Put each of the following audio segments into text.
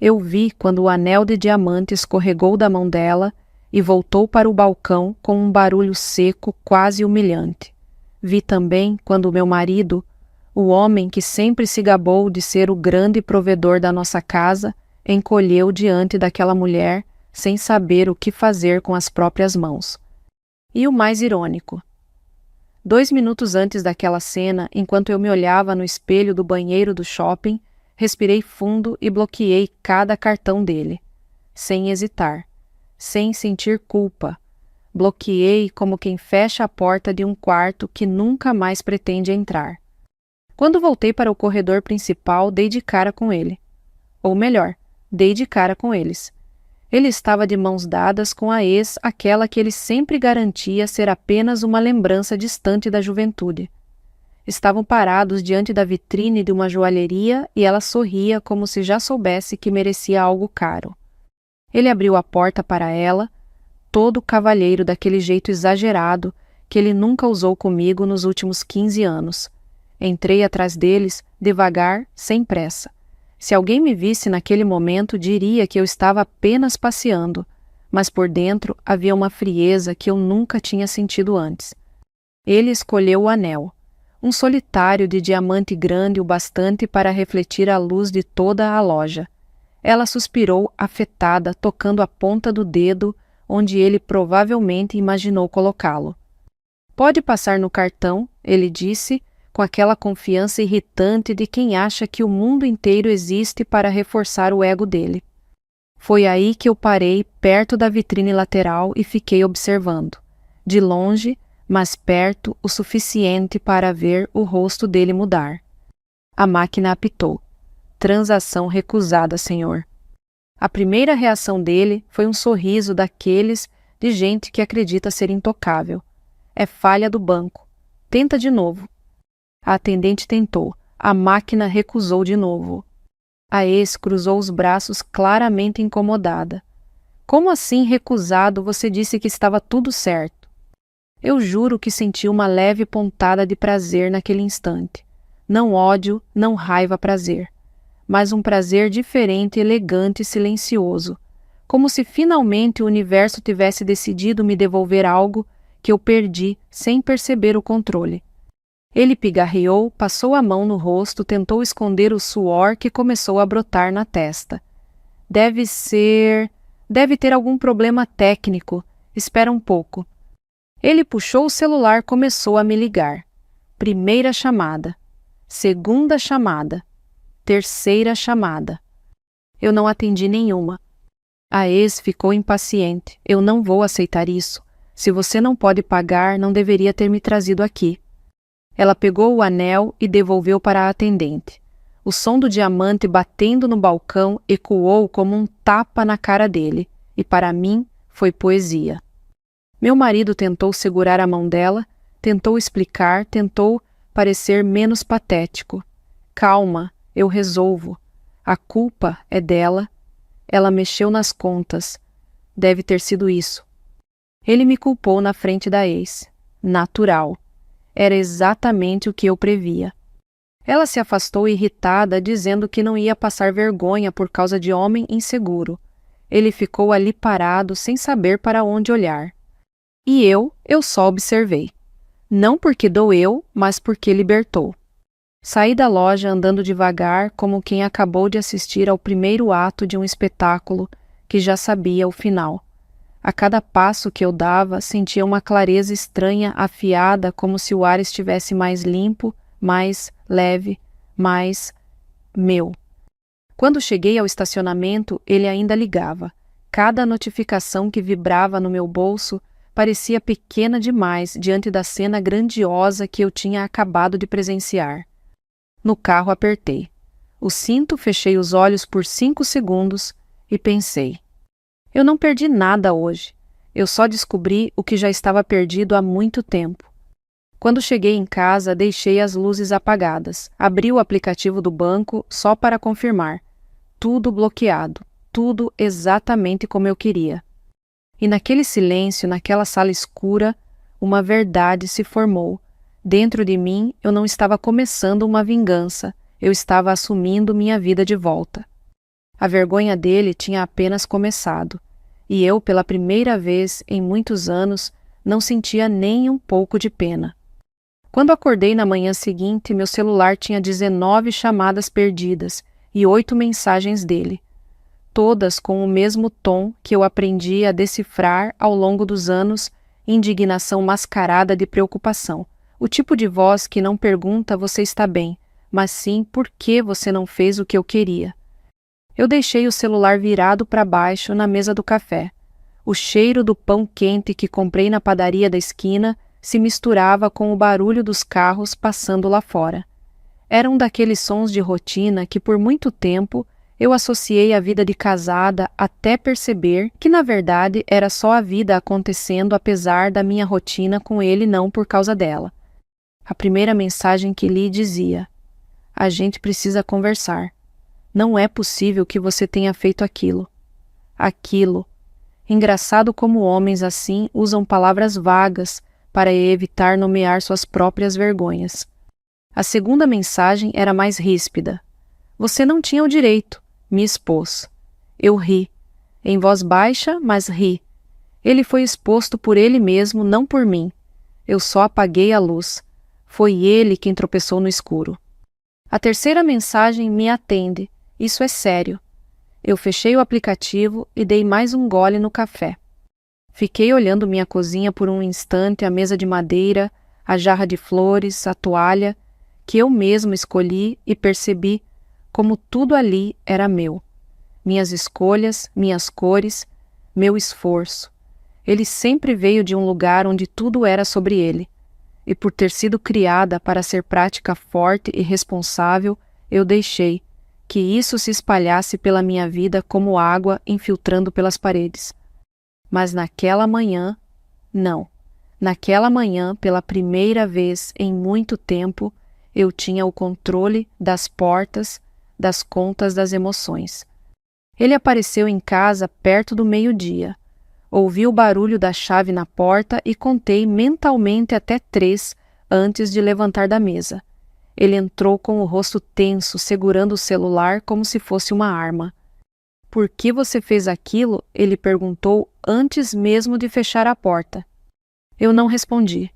Eu vi quando o anel de diamante escorregou da mão dela e voltou para o balcão com um barulho seco quase humilhante. Vi também quando o meu marido, o homem que sempre se gabou de ser o grande provedor da nossa casa, encolheu diante daquela mulher sem saber o que fazer com as próprias mãos. E o mais irônico: 2 minutos antes daquela cena, enquanto eu me olhava no espelho do banheiro do shopping, respirei fundo e bloqueei cada cartão dele, sem hesitar, sem sentir culpa. Bloqueei como quem fecha a porta de um quarto que nunca mais pretende entrar. Quando voltei para o corredor principal, dei de cara com ele. Ou melhor, dei de cara com eles. Ele estava de mãos dadas com a ex, aquela que ele sempre garantia ser apenas uma lembrança distante da juventude. Estavam parados diante da vitrine de uma joalheria e ela sorria como se já soubesse que merecia algo caro. Ele abriu a porta para ela, todo cavalheiro daquele jeito exagerado que ele nunca usou comigo nos últimos 15 anos. Entrei atrás deles, devagar, sem pressa. Se alguém me visse naquele momento, diria que eu estava apenas passeando, mas por dentro havia uma frieza que eu nunca tinha sentido antes. Ele escolheu o anel, um solitário de diamante grande o bastante para refletir a luz de toda a loja. Ela suspirou, afetada, tocando a ponta do dedo onde ele provavelmente imaginou colocá-lo. Pode passar no cartão, ele disse, com aquela confiança irritante de quem acha que o mundo inteiro existe para reforçar o ego dele. Foi aí que eu parei perto da vitrine lateral e fiquei observando, de longe, mas perto o suficiente para ver o rosto dele mudar. A máquina apitou. Transação recusada, senhor. A primeira reação dele foi um sorriso daqueles de gente que acredita ser intocável. É falha do banco. Tenta de novo. A atendente tentou. A máquina recusou de novo. A ex cruzou os braços claramente incomodada. Como assim recusado? Você disse que estava tudo certo. Eu juro que senti uma leve pontada de prazer naquele instante. Não ódio, não raiva, prazer. Mas um prazer diferente, elegante e silencioso, como se finalmente o universo tivesse decidido me devolver algo que eu perdi sem perceber o controle. Ele pigarreou, passou a mão no rosto, tentou esconder o suor que começou a brotar na testa. Deve ter algum problema técnico. Espera um pouco. Ele puxou o celular, começou a me ligar. Primeira chamada. Segunda chamada. Terceira chamada. Eu não atendi nenhuma. A ex ficou impaciente. Eu não vou aceitar isso. Se você não pode pagar, não deveria ter me trazido aqui. Ela pegou o anel e devolveu para a atendente. O som do diamante batendo no balcão ecoou como um tapa na cara dele, e para mim foi poesia. Meu marido tentou segurar a mão dela, tentou explicar, tentou parecer menos patético. Calma, eu resolvo. A culpa é dela. Ela mexeu nas contas. Deve ter sido isso. Ele me culpou na frente da ex. Natural. Era exatamente o que eu previa. Ela se afastou irritada, dizendo que não ia passar vergonha por causa de homem inseguro. Ele ficou ali parado, sem saber para onde olhar. E eu só observei. Não porque doeu, mas porque libertou. Saí da loja andando devagar, como quem acabou de assistir ao primeiro ato de um espetáculo que já sabia o final. A cada passo que eu dava, sentia uma clareza estranha, afiada, como se o ar estivesse mais limpo, mais leve, mais meu. Quando cheguei ao estacionamento, ele ainda ligava. Cada notificação que vibrava no meu bolso parecia pequena demais diante da cena grandiosa que eu tinha acabado de presenciar. No carro apertei o cinto, fechei os olhos por 5 segundos e pensei: eu não perdi nada hoje. Eu só descobri o que já estava perdido há muito tempo. Quando cheguei em casa, deixei as luzes apagadas. Abri o aplicativo do banco só para confirmar. Tudo bloqueado. Tudo exatamente como eu queria. E naquele silêncio, naquela sala escura, uma verdade se formou. Dentro de mim, eu não estava começando uma vingança. Eu estava assumindo minha vida de volta. A vergonha dele tinha apenas começado, e eu, pela primeira vez em muitos anos, não sentia nem um pouco de pena. Quando acordei na manhã seguinte, meu celular tinha 19 chamadas perdidas e 8 mensagens dele, todas com o mesmo tom que eu aprendi a decifrar ao longo dos anos, indignação mascarada de preocupação, o tipo de voz que não pergunta "você está bem", mas sim "por que você não fez o que eu queria?". Eu deixei o celular virado para baixo na mesa do café. O cheiro do pão quente que comprei na padaria da esquina se misturava com o barulho dos carros passando lá fora. Era um daqueles sons de rotina que por muito tempo eu associei à vida de casada até perceber que na verdade era só a vida acontecendo apesar da minha rotina com ele, não por causa dela. A primeira mensagem que li dizia: "A gente precisa conversar. Não é possível que você tenha feito aquilo." Aquilo. Engraçado como homens assim usam palavras vagas para evitar nomear suas próprias vergonhas. A segunda mensagem era mais ríspida. "Você não tinha o direito", me expôs. Eu ri. Em voz baixa, mas ri. Ele foi exposto por ele mesmo, não por mim. Eu só apaguei a luz. Foi ele quem tropeçou no escuro. A terceira mensagem me atende. Isso é sério. Eu fechei o aplicativo e dei mais um gole no café. Fiquei olhando minha cozinha por um instante, a mesa de madeira, a jarra de flores, a toalha, que eu mesmo escolhi, e percebi como tudo ali era meu. Minhas escolhas, minhas cores, meu esforço. Ele sempre veio de um lugar onde tudo era sobre ele. E por ter sido criada para ser prática forte e responsável, eu deixei que isso se espalhasse pela minha vida como água infiltrando pelas paredes. Mas naquela manhã, não. Naquela manhã, pela primeira vez em muito tempo, eu tinha o controle das portas, das contas das emoções. Ele apareceu em casa perto do meio-dia. Ouvi o barulho da chave na porta e contei mentalmente até 3 antes de levantar da mesa. Ele entrou com o rosto tenso, segurando o celular como se fosse uma arma. "Por que você fez aquilo?" ele perguntou antes mesmo de fechar a porta. Eu não respondi.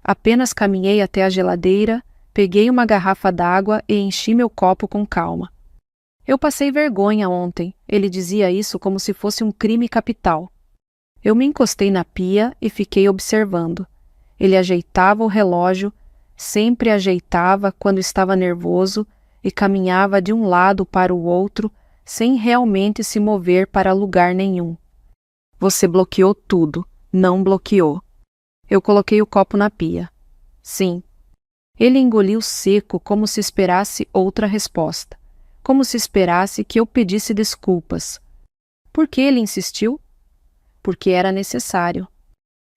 Apenas caminhei até a geladeira, peguei uma garrafa d'água e enchi meu copo com calma. "Eu passei vergonha ontem", ele dizia isso como se fosse um crime capital. Eu me encostei na pia e fiquei observando. Ele ajeitava o relógio, sempre ajeitava quando estava nervoso e caminhava de um lado para o outro, sem realmente se mover para lugar nenhum. "Você bloqueou tudo, não bloqueou." Eu coloquei o copo na pia. "Sim." Ele engoliu seco como se esperasse outra resposta, como se esperasse que eu pedisse desculpas. Por que ele insistiu? Porque era necessário.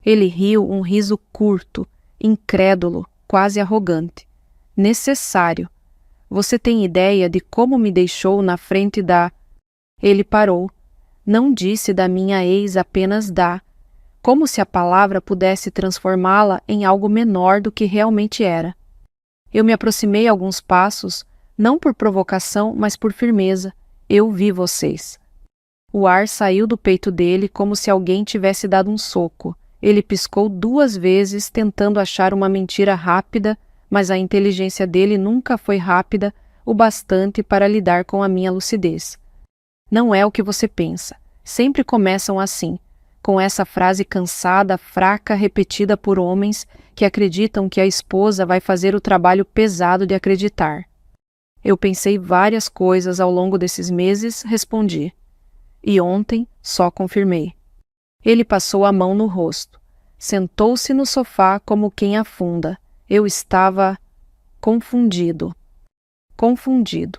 Ele riu um riso curto, incrédulo, quase arrogante. "Necessário. Você tem ideia de como me deixou na frente da..." Ele parou. Não disse da minha ex, apenas da. Como se a palavra pudesse transformá-la em algo menor do que realmente era. Eu me aproximei alguns passos, não por provocação, mas por firmeza. "Eu vi vocês." O ar saiu do peito dele como se alguém tivesse dado um soco. Ele piscou 2 vezes, tentando achar uma mentira rápida, mas a inteligência dele nunca foi rápida o bastante para lidar com a minha lucidez. "Não é o que você pensa." Sempre começam assim, com essa frase cansada, fraca, repetida por homens que acreditam que a esposa vai fazer o trabalho pesado de acreditar. Eu pensei várias coisas ao longo desses meses, respondi. E ontem só confirmei. Ele passou a mão no rosto. Sentou-se no sofá como quem afunda. Eu estava confundido. Confundido.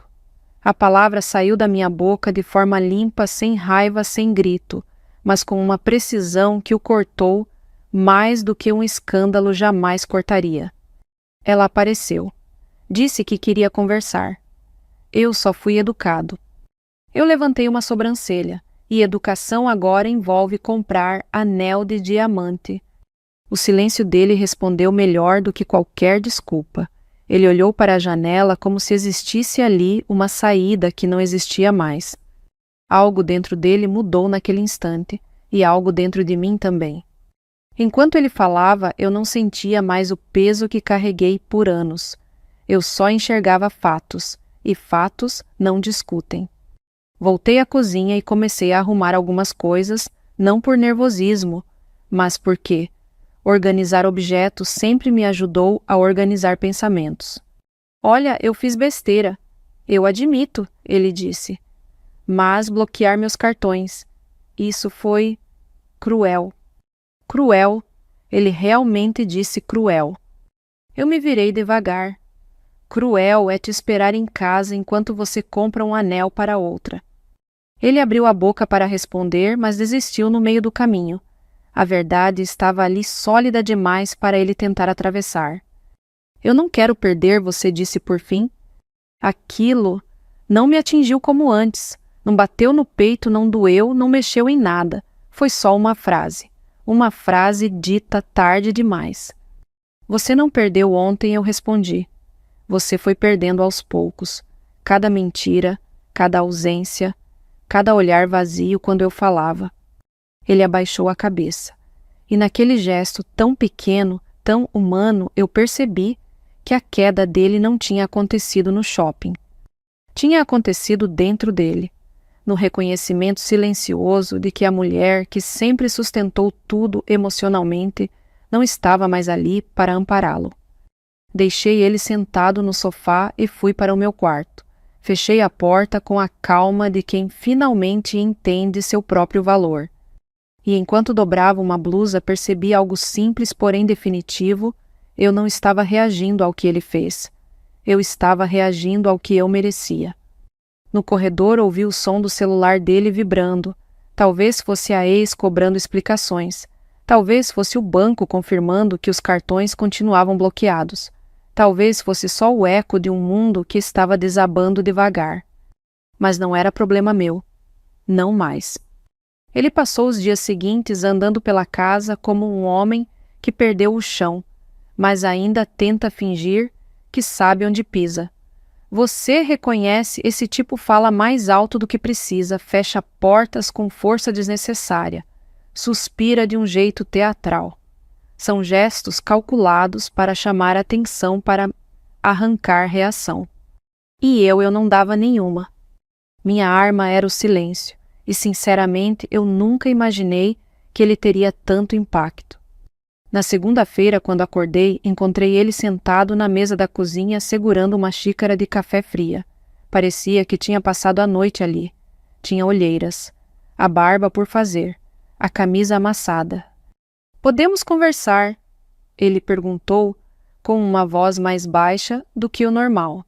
A palavra saiu da minha boca de forma limpa, sem raiva, sem grito, mas com uma precisão que o cortou mais do que um escândalo jamais cortaria. Ela apareceu. Disse que queria conversar. Eu só fui educado. Eu levantei uma sobrancelha, e educação agora envolve comprar anel de diamante. O silêncio dele respondeu melhor do que qualquer desculpa. Ele olhou para a janela como se existisse ali uma saída que não existia mais. Algo dentro dele mudou naquele instante, e algo dentro de mim também. Enquanto ele falava, eu não sentia mais o peso que carreguei por anos. Eu só enxergava fatos, e fatos não discutem. Voltei à cozinha e comecei a arrumar algumas coisas, não por nervosismo, mas porque organizar objetos sempre me ajudou a organizar pensamentos. Olha, eu fiz besteira. Eu admito, ele disse. Mas bloquear meus cartões. Isso foi cruel. Cruel. Ele realmente disse cruel. Eu me virei devagar. Cruel é te esperar em casa enquanto você compra um anel para outra. Ele abriu a boca para responder, mas desistiu no meio do caminho. A verdade estava ali sólida demais para ele tentar atravessar. Eu não quero perder, você disse por fim. Aquilo não me atingiu como antes. Não bateu no peito, não doeu, não mexeu em nada. Foi só uma frase. Uma frase dita tarde demais. Você não perdeu ontem, eu respondi. Você foi perdendo aos poucos. Cada mentira, cada ausência, cada olhar vazio quando eu falava. Ele abaixou a cabeça. E naquele gesto tão pequeno, tão humano, eu percebi que a queda dele não tinha acontecido no shopping. Tinha acontecido dentro dele, no reconhecimento silencioso de que a mulher que sempre sustentou tudo emocionalmente não estava mais ali para ampará-lo. Deixei ele sentado no sofá e fui para o meu quarto. Fechei a porta com a calma de quem finalmente entende seu próprio valor. E enquanto dobrava uma blusa, percebi algo simples, porém definitivo. Eu não estava reagindo ao que ele fez. Eu estava reagindo ao que eu merecia. No corredor ouvi o som do celular dele vibrando. Talvez fosse a ex cobrando explicações. Talvez fosse o banco confirmando que os cartões continuavam bloqueados. Talvez fosse só o eco de um mundo que estava desabando devagar. Mas não era problema meu. Não mais. Ele passou os dias seguintes andando pela casa como um homem que perdeu o chão, mas ainda tenta fingir que sabe onde pisa. Você reconhece, esse tipo fala mais alto do que precisa, fecha portas com força desnecessária, suspira de um jeito teatral. São gestos calculados para chamar atenção, para arrancar reação. E eu não dava nenhuma. Minha arma era o silêncio, e sinceramente eu nunca imaginei que ele teria tanto impacto. Na segunda-feira, quando acordei, encontrei ele sentado na mesa da cozinha segurando uma xícara de café fria. Parecia que tinha passado a noite ali. Tinha olheiras, a barba por fazer, a camisa amassada. Podemos conversar? Ele perguntou com uma voz mais baixa do que o normal.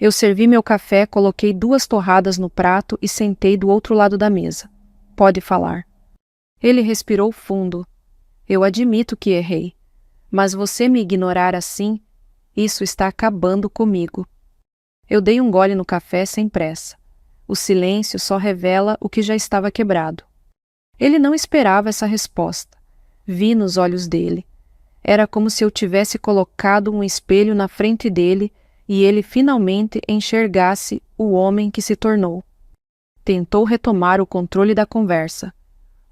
Eu servi meu café, coloquei 2 torradas no prato e sentei do outro lado da mesa. Pode falar. Ele respirou fundo. Eu admito que errei. Mas você me ignorar assim, isso está acabando comigo. Eu dei um gole no café sem pressa. O silêncio só revela o que já estava quebrado. Ele não esperava essa resposta. Vi nos olhos dele. Era como se eu tivesse colocado um espelho na frente dele e ele finalmente enxergasse o homem que se tornou. Tentou retomar o controle da conversa.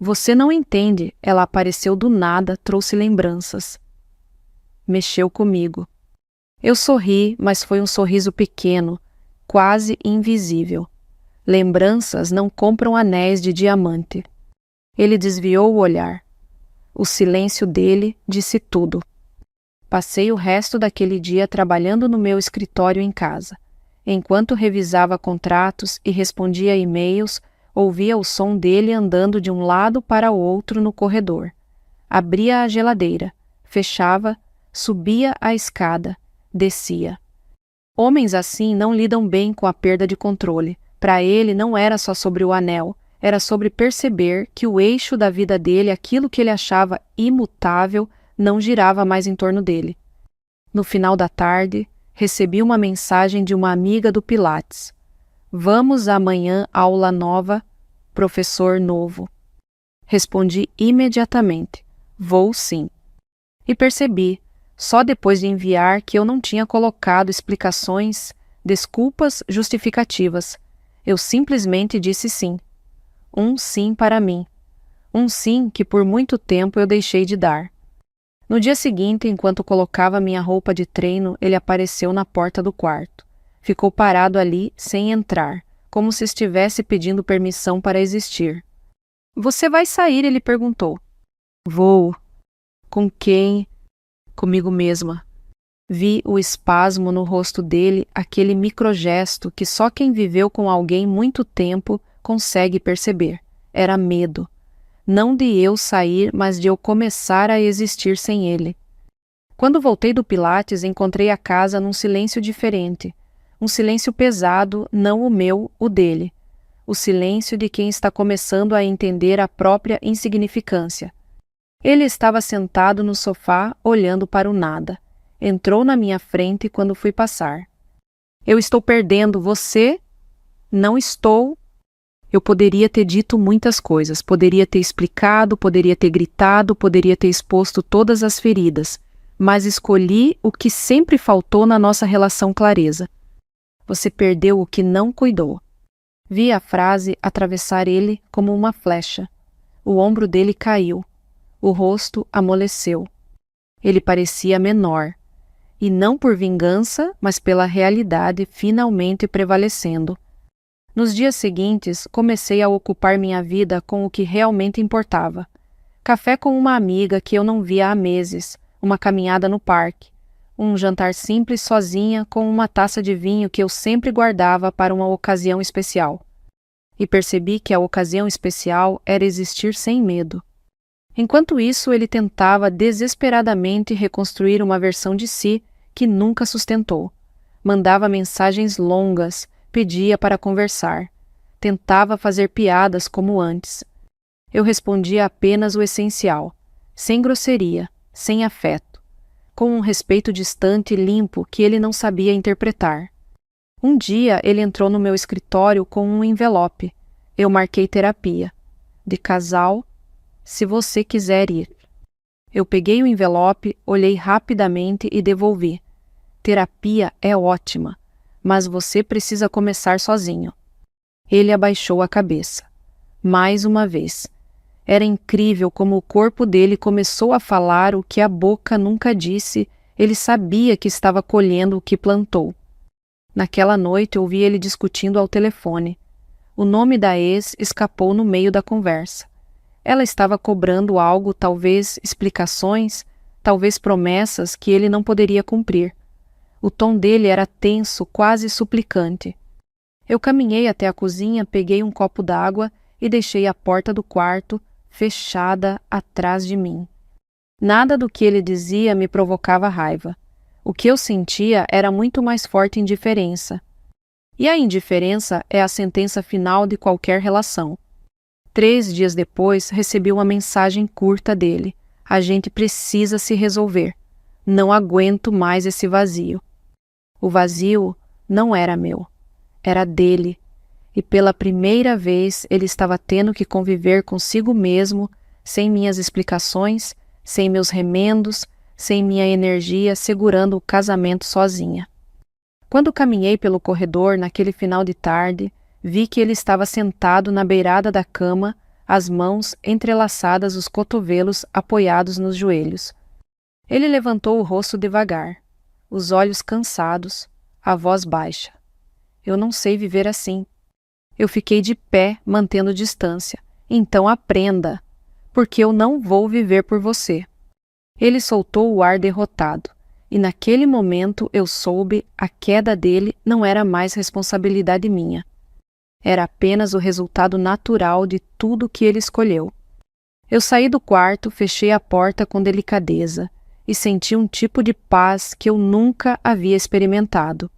Você não entende, ela apareceu do nada, trouxe lembranças. Mexeu comigo. Eu sorri, mas foi um sorriso pequeno, quase invisível. Lembranças não compram anéis de diamante. Ele desviou o olhar. O silêncio dele disse tudo. Passei o resto daquele dia trabalhando no meu escritório em casa. Enquanto revisava contratos e respondia e-mails, ouvia o som dele andando de um lado para o outro no corredor. Abria a geladeira, fechava, subia a escada, descia. Homens assim não lidam bem com a perda de controle. Para ele não era só sobre o anel, era sobre perceber que o eixo da vida dele, aquilo que ele achava imutável, não girava mais em torno dele. No final da tarde, recebi uma mensagem de uma amiga do Pilates. Vamos amanhã, aula nova, professor novo. Respondi imediatamente. Vou sim. E percebi, só depois de enviar, que eu não tinha colocado explicações, desculpas, justificativas. Eu simplesmente disse sim. Um sim para mim. Um sim que por muito tempo eu deixei de dar. No dia seguinte, enquanto colocava minha roupa de treino, ele apareceu na porta do quarto. Ficou parado ali, sem entrar, como se estivesse pedindo permissão para existir. Você vai sair? Ele perguntou. Vou. Com quem? Comigo mesma. Vi o espasmo no rosto dele, aquele microgesto que só quem viveu com alguém muito tempo consegue perceber. Era medo. Não de eu sair, mas de eu começar a existir sem ele. Quando voltei do Pilates, encontrei a casa num silêncio diferente. Um silêncio pesado, não o meu, o dele. O silêncio de quem está começando a entender a própria insignificância. Ele estava sentado no sofá, olhando para o nada. Entrou na minha frente quando fui passar. Eu estou perdendo você? Não estou. Eu poderia ter dito muitas coisas, poderia ter explicado, poderia ter gritado, poderia ter exposto todas as feridas, mas escolhi o que sempre faltou na nossa relação clareza. Você perdeu o que não cuidou. Vi a frase atravessar ele como uma flecha. O ombro dele caiu. O rosto amoleceu. Ele parecia menor. E não por vingança, mas pela realidade finalmente prevalecendo. Nos dias seguintes, comecei a ocupar minha vida com o que realmente importava. Café com uma amiga que eu não via há meses, uma caminhada no parque, um jantar simples sozinha com uma taça de vinho que eu sempre guardava para uma ocasião especial. E percebi que a ocasião especial era existir sem medo. Enquanto isso, ele tentava desesperadamente reconstruir uma versão de si que nunca sustentou. Mandava mensagens longas, pedia para conversar. Tentava fazer piadas como antes. Eu respondia apenas o essencial, sem grosseria, sem afeto, com um respeito distante e limpo que ele não sabia interpretar. Um dia ele entrou no meu escritório com um envelope. Eu marquei terapia. De casal, se você quiser ir. Eu peguei o envelope, olhei rapidamente e devolvi. Terapia é ótima, mas você precisa começar sozinho. Ele abaixou a cabeça. Mais uma vez. Era incrível como o corpo dele começou a falar o que a boca nunca disse. Ele sabia que estava colhendo o que plantou. Naquela noite ouvi ele discutindo ao telefone. O nome da ex escapou no meio da conversa. Ela estava cobrando algo, talvez explicações, talvez promessas que ele não poderia cumprir. O tom dele era tenso, quase suplicante. Eu caminhei até a cozinha, peguei um copo d'água e deixei a porta do quarto fechada atrás de mim. Nada do que ele dizia me provocava raiva. O que eu sentia era muito mais forte indiferença. E a indiferença é a sentença final de qualquer relação. 3 dias depois, recebi uma mensagem curta dele. A gente precisa se resolver. Não aguento mais esse vazio. O vazio não era meu. Era dele. E pela primeira vez ele estava tendo que conviver consigo mesmo, sem minhas explicações, sem meus remendos, sem minha energia, segurando o casamento sozinha. Quando caminhei pelo corredor naquele final de tarde, vi que ele estava sentado na beirada da cama, as mãos entrelaçadas, os cotovelos apoiados nos joelhos. Ele levantou o rosto devagar, os olhos cansados, a voz baixa. Eu não sei viver assim. Eu fiquei de pé, mantendo distância. Então aprenda, porque eu não vou viver por você. Ele soltou o ar derrotado, e naquele momento eu soube a queda dele não era mais responsabilidade minha. Era apenas o resultado natural de tudo que ele escolheu. Eu saí do quarto, fechei a porta com delicadeza e senti um tipo de paz que eu nunca havia experimentado.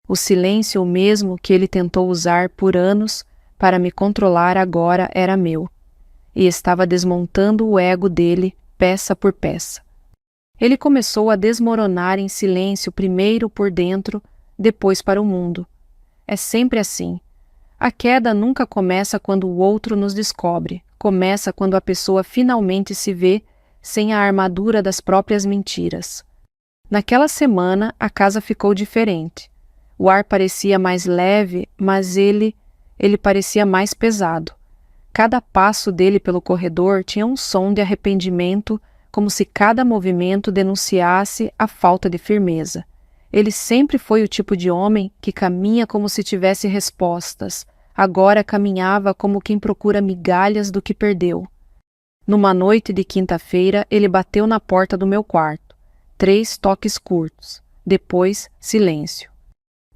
O silêncio, o mesmo que ele tentou usar por anos para me controlar, agora era meu, e estava desmontando o ego dele peça por peça. Ele começou a desmoronar em silêncio, primeiro por dentro, depois para o mundo. É sempre assim. A queda nunca começa quando o outro nos descobre, começa quando a pessoa finalmente se vê sem a armadura das próprias mentiras. Naquela semana, a casa ficou diferente. O ar parecia mais leve, mas ele Ele parecia mais pesado. Cada passo dele pelo corredor tinha um som de arrependimento, como se cada movimento denunciasse a falta de firmeza. Ele sempre foi o tipo de homem que caminha como se tivesse respostas. Agora caminhava como quem procura migalhas do que perdeu. Numa noite de quinta-feira, ele bateu na porta do meu quarto. 3 toques curtos. Depois, silêncio.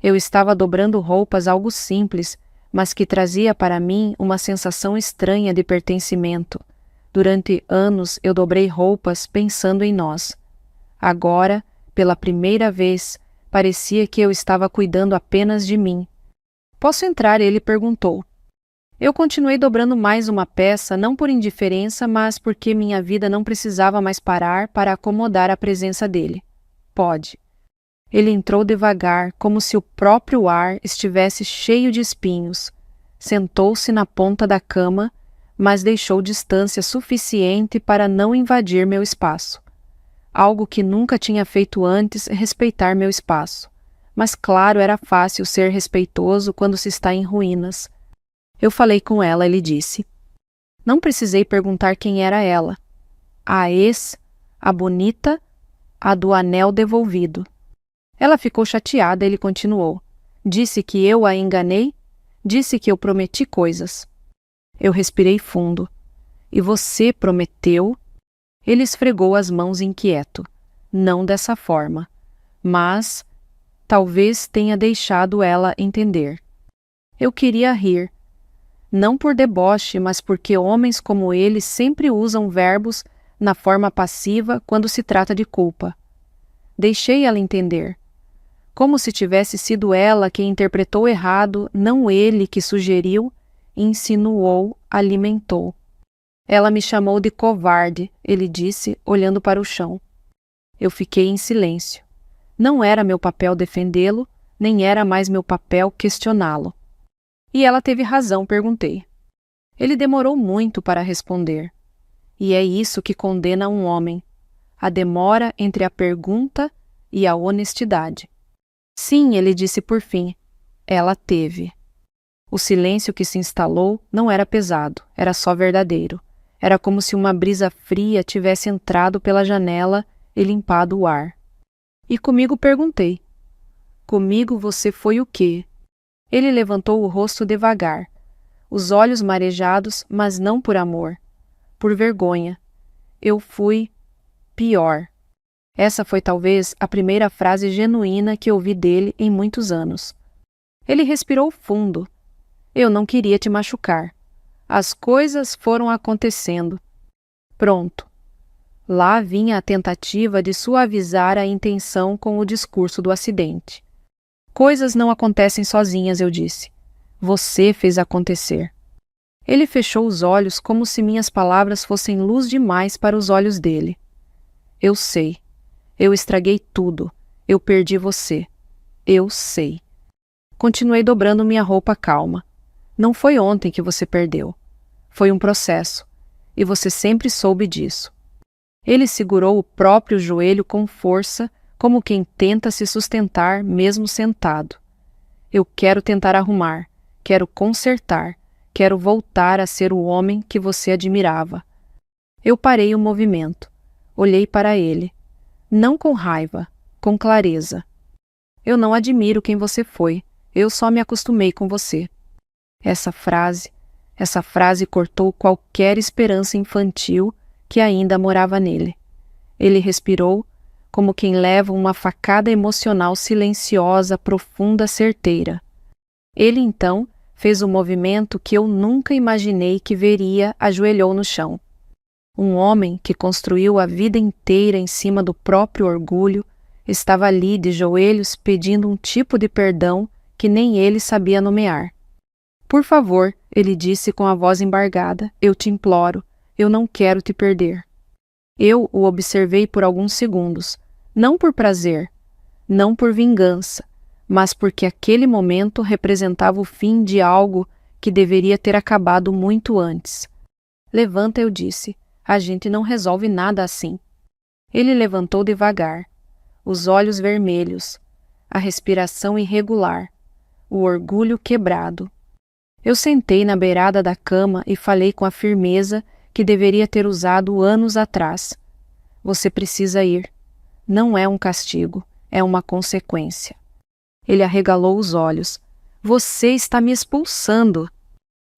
Eu estava dobrando roupas, algo simples, mas que trazia para mim uma sensação estranha de pertencimento. Durante anos eu dobrei roupas pensando em nós. Agora, pela primeira vez, parecia que eu estava cuidando apenas de mim. Posso entrar? Ele perguntou. Eu continuei dobrando mais uma peça, não por indiferença, mas porque minha vida não precisava mais parar para acomodar a presença dele. Pode. Ele entrou devagar, como se o próprio ar estivesse cheio de espinhos. Sentou-se na ponta da cama, mas deixou distância suficiente para não invadir meu espaço. Algo que nunca tinha feito antes é respeitar meu espaço. Mas claro, era fácil ser respeitoso quando se está em ruínas. Eu falei com ela, ele disse. Não precisei perguntar quem era ela. A ex, a bonita, a do anel devolvido. Ela ficou chateada, ele continuou. Disse que eu a enganei? Disse que eu prometi coisas. Eu respirei fundo. E você prometeu? Ele esfregou as mãos inquieto. Não dessa forma. Mas talvez tenha deixado ela entender. Eu queria rir. Não por deboche, mas porque homens como ele sempre usam verbos na forma passiva quando se trata de culpa. Deixei ela entender. Como se tivesse sido ela quem interpretou errado, não ele que sugeriu, insinuou, alimentou. Ela me chamou de covarde, ele disse, olhando para o chão. Eu fiquei em silêncio. Não era meu papel defendê-lo, nem era mais meu papel questioná-lo. E ela teve razão, perguntei. Ele demorou muito para responder. E é isso que condena um homem, a demora entre a pergunta e a honestidade. Sim, ele disse por fim. Ela teve. O silêncio que se instalou não era pesado, era só verdadeiro. Era como se uma brisa fria tivesse entrado pela janela e limpado o ar. E comigo perguntei. Comigo você foi o quê? Ele levantou o rosto devagar, os olhos marejados, mas não por amor, por vergonha. Eu fui pior. Essa foi talvez a primeira frase genuína que ouvi dele em muitos anos. Ele respirou fundo. Eu não queria te machucar. As coisas foram acontecendo. Pronto. Lá vinha a tentativa de suavizar a intenção com o discurso do acidente. Coisas não acontecem sozinhas, eu disse. Você fez acontecer. Ele fechou os olhos como se minhas palavras fossem luz demais para os olhos dele. Eu sei. Eu estraguei tudo. Eu perdi você. Eu sei. Continuei dobrando minha roupa calma. Não foi ontem que você perdeu. Foi um processo. E você sempre soube disso. Ele segurou o próprio joelho com força, como quem tenta se sustentar mesmo sentado. Eu quero tentar arrumar, quero consertar, quero voltar a ser o homem que você admirava. Eu parei o movimento. Olhei para ele. Não com raiva, com clareza. Eu não admiro quem você foi, eu só me acostumei com você. Essa frase cortou qualquer esperança infantil que ainda morava nele. Ele respirou, como quem leva uma facada emocional silenciosa, profunda, certeira. Ele então fez o movimento que eu nunca imaginei que veria, ajoelhou no chão. Um homem que construiu a vida inteira em cima do próprio orgulho, estava ali de joelhos pedindo um tipo de perdão que nem ele sabia nomear. Por favor, ele disse com a voz embargada, eu te imploro, eu não quero te perder. Eu o observei por alguns segundos, não por prazer, não por vingança, mas porque aquele momento representava o fim de algo que deveria ter acabado muito antes. Levanta, eu disse, a gente não resolve nada assim. Ele levantou devagar, os olhos vermelhos, a respiração irregular, o orgulho quebrado. Eu sentei na beirada da cama e falei com a firmeza que deveria ter usado anos atrás. Você precisa ir. Não é um castigo, é uma consequência. Ele arregalou os olhos. Você está me expulsando.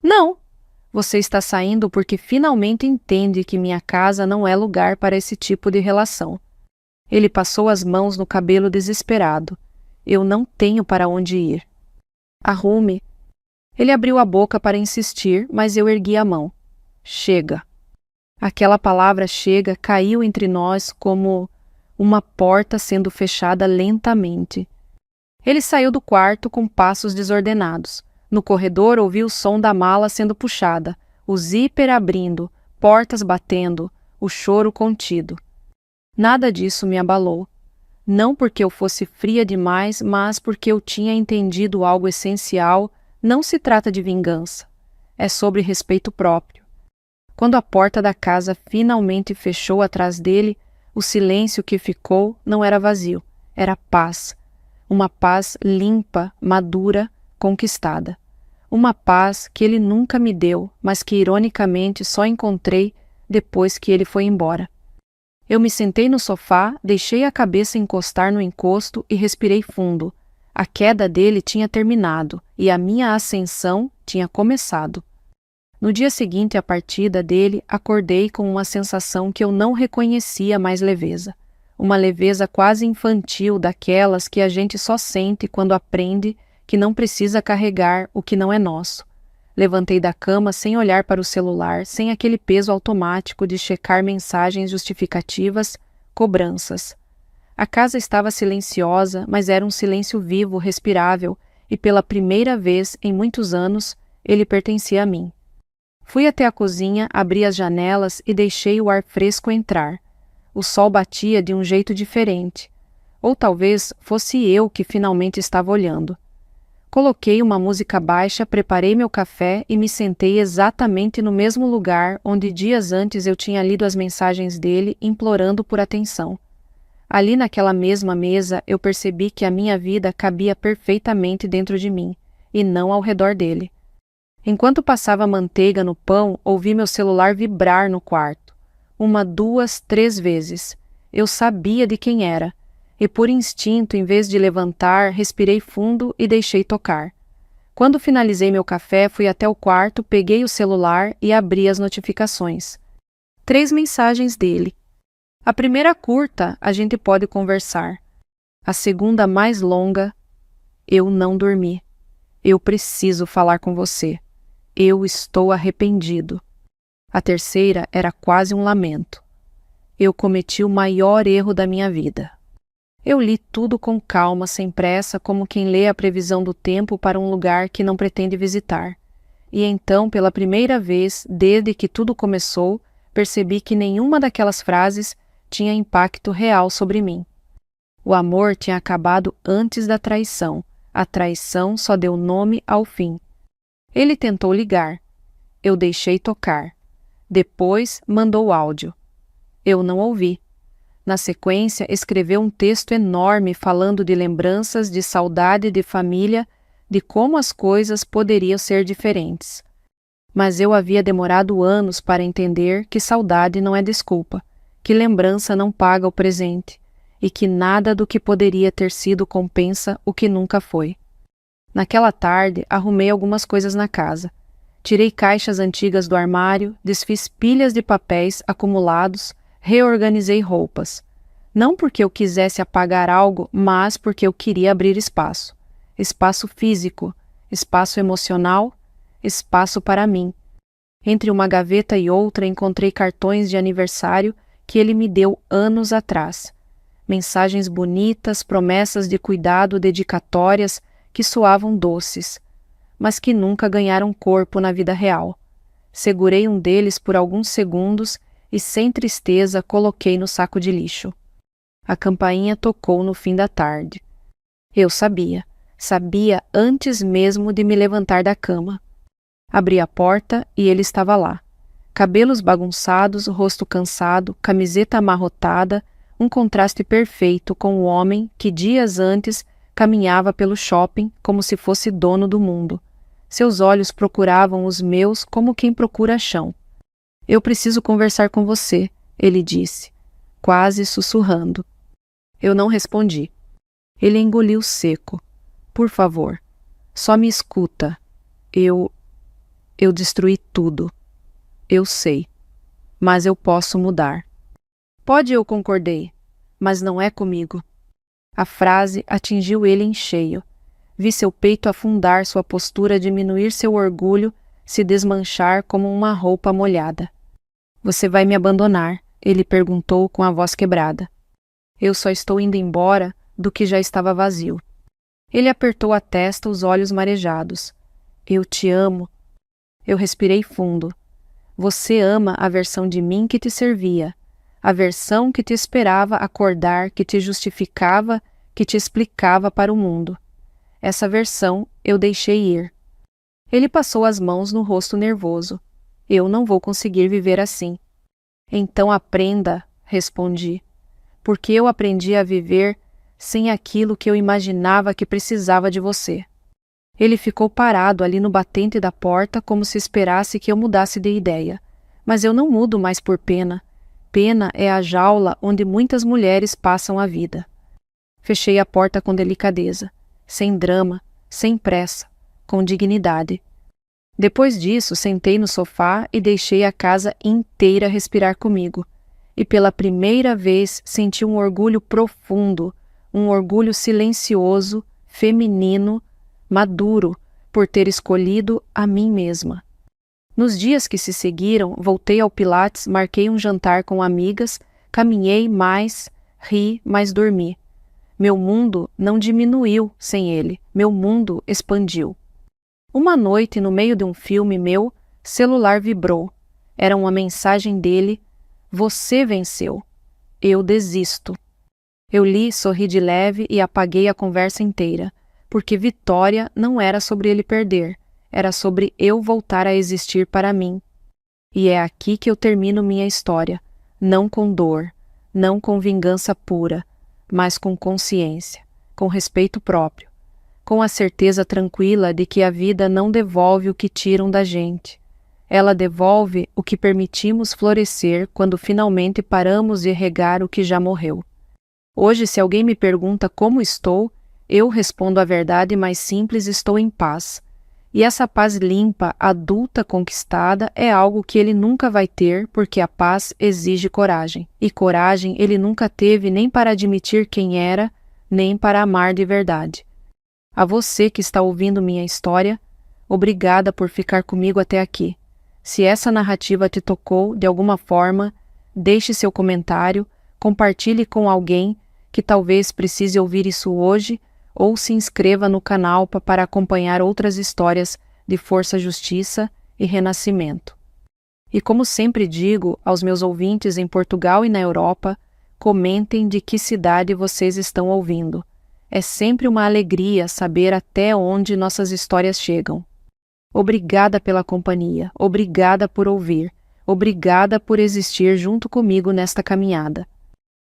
Não! Você está saindo porque finalmente entende que minha casa não é lugar para esse tipo de relação. Ele passou as mãos no cabelo desesperado. Eu não tenho para onde ir. Arrume. Ele abriu a boca para insistir, mas eu ergui a mão. Chega. Aquela palavra chega caiu entre nós como uma porta sendo fechada lentamente. Ele saiu do quarto com passos desordenados. No corredor ouvi o som da mala sendo puxada, o zíper abrindo, portas batendo, o choro contido. Nada disso me abalou. Não porque eu fosse fria demais, mas porque eu tinha entendido algo essencial. Não se trata de vingança. É sobre respeito próprio. Quando a porta da casa finalmente fechou atrás dele, o silêncio que ficou não era vazio, era paz. Uma paz limpa, madura, conquistada. Uma paz que ele nunca me deu, mas que ironicamente só encontrei depois que ele foi embora. Eu me sentei no sofá, deixei a cabeça encostar no encosto e respirei fundo. A queda dele tinha terminado e a minha ascensão tinha começado. No dia seguinte à partida dele, acordei com uma sensação que eu não reconhecia mais leveza. Uma leveza quase infantil daquelas que a gente só sente quando aprende que não precisa carregar o que não é nosso. Levantei da cama sem olhar para o celular, sem aquele peso automático de checar mensagens justificativas, cobranças. A casa estava silenciosa, mas era um silêncio vivo, respirável, e pela primeira vez em muitos anos, ele pertencia a mim. Fui até a cozinha, abri as janelas e deixei o ar fresco entrar. O sol batia de um jeito diferente. Ou talvez fosse eu que finalmente estava olhando. Coloquei uma música baixa, preparei meu café e me sentei exatamente no mesmo lugar onde dias antes eu tinha lido as mensagens dele implorando por atenção. Ali naquela mesma mesa eu percebi que a minha vida cabia perfeitamente dentro de mim, e não ao redor dele. Enquanto passava manteiga no pão, ouvi meu celular vibrar no quarto. 1, 2, 3 vezes. Eu sabia de quem era. E por instinto, em vez de levantar, respirei fundo e deixei tocar. Quando finalizei meu café, fui até o quarto, peguei o celular e abri as notificações. 3 mensagens dele. A primeira curta, a gente pode conversar. A segunda mais longa, eu não dormi. Eu preciso falar com você. Eu estou arrependido. A terceira era quase um lamento. Eu cometi o maior erro da minha vida. Eu li tudo com calma, sem pressa, como quem lê a previsão do tempo para um lugar que não pretende visitar. E então, pela primeira vez, desde que tudo começou, percebi que nenhuma daquelas frases tinha impacto real sobre mim. O amor tinha acabado antes da traição. A traição só deu nome ao fim. Ele tentou ligar. Eu deixei tocar. Depois mandou áudio. Eu não ouvi. Na sequência, escreveu um texto enorme falando de lembranças, de saudade, de família, de como as coisas poderiam ser diferentes. Mas eu havia demorado anos para entender que saudade não é desculpa, que lembrança não paga o presente, e que nada do que poderia ter sido compensa o que nunca foi. Naquela tarde, arrumei algumas coisas na casa. Tirei caixas antigas do armário, desfiz pilhas de papéis acumulados, reorganizei roupas. Não porque eu quisesse apagar algo, mas porque eu queria abrir espaço. Espaço físico, espaço emocional, espaço para mim. Entre uma gaveta e outra encontrei cartões de aniversário que ele me deu anos atrás. Mensagens bonitas, promessas de cuidado, dedicatórias que soavam doces, mas que nunca ganharam corpo na vida real. Segurei um deles por alguns segundos e, sem tristeza, coloquei no saco de lixo. A campainha tocou no fim da tarde. Eu sabia antes mesmo de me levantar da cama. Abri a porta e ele estava lá. Cabelos bagunçados, rosto cansado, camiseta amarrotada, um contraste perfeito com o homem que dias antes caminhava pelo shopping como se fosse dono do mundo. Seus olhos procuravam os meus como quem procura chão. Eu preciso conversar com você, ele disse, quase sussurrando. Eu não respondi. Ele engoliu seco. Por favor, só me escuta. Eu destruí tudo. Eu sei. Mas eu posso mudar. Pode, eu concordei. Mas não é comigo. A frase atingiu ele em cheio. Vi seu peito afundar, sua postura diminuir, seu orgulho se desmanchar como uma roupa molhada. Você vai me abandonar? Ele perguntou com a voz quebrada. Eu só estou indo embora do que já estava vazio. Ele apertou a testa, os olhos marejados. Eu te amo. Eu respirei fundo. Você ama a versão de mim que te servia, a versão que te esperava acordar, que te justificava, que te explicava para o mundo. Essa versão eu deixei ir. Ele passou as mãos no rosto nervoso. Eu não vou conseguir viver assim. Então aprenda, respondi, porque eu aprendi a viver sem aquilo que eu imaginava que precisava de você. Ele ficou parado ali no batente da porta como se esperasse que eu mudasse de ideia. Mas eu não mudo mais por pena. Pena é a jaula onde muitas mulheres passam a vida. Fechei a porta com delicadeza, sem drama, sem pressa, com dignidade. Depois disso, sentei no sofá e deixei a casa inteira respirar comigo. E pela primeira vez senti um orgulho profundo, um orgulho silencioso, feminino, maduro, por ter escolhido a mim mesma. Nos dias que se seguiram, voltei ao Pilates, marquei um jantar com amigas, caminhei mais, ri, mas dormi. Meu mundo não diminuiu sem ele, meu mundo expandiu. Uma noite, no meio de um filme, meu celular vibrou. Era uma mensagem dele: você venceu. Eu desisto. Eu li, sorri de leve e apaguei a conversa inteira, porque vitória não era sobre ele perder, era sobre eu voltar a existir para mim. E é aqui que eu termino minha história, não com dor, não com vingança pura, mas com consciência, com respeito próprio, com a certeza tranquila de que a vida não devolve o que tiram da gente. Ela devolve o que permitimos florescer quando finalmente paramos de regar o que já morreu. Hoje, se alguém me pergunta como estou, eu respondo a verdade mais simples: estou em paz. E essa paz limpa, adulta, conquistada, é algo que ele nunca vai ter, porque a paz exige coragem. E coragem ele nunca teve nem para admitir quem era, nem para amar de verdade. A você que está ouvindo minha história, obrigada por ficar comigo até aqui. Se essa narrativa te tocou de alguma forma, deixe seu comentário, compartilhe com alguém que talvez precise ouvir isso hoje, ou se inscreva no canal para acompanhar outras histórias de força, justiça e renascimento. E como sempre digo aos meus ouvintes em Portugal e na Europa, comentem de que cidade vocês estão ouvindo. É sempre uma alegria saber até onde nossas histórias chegam. Obrigada pela companhia, obrigada por ouvir, obrigada por existir junto comigo nesta caminhada.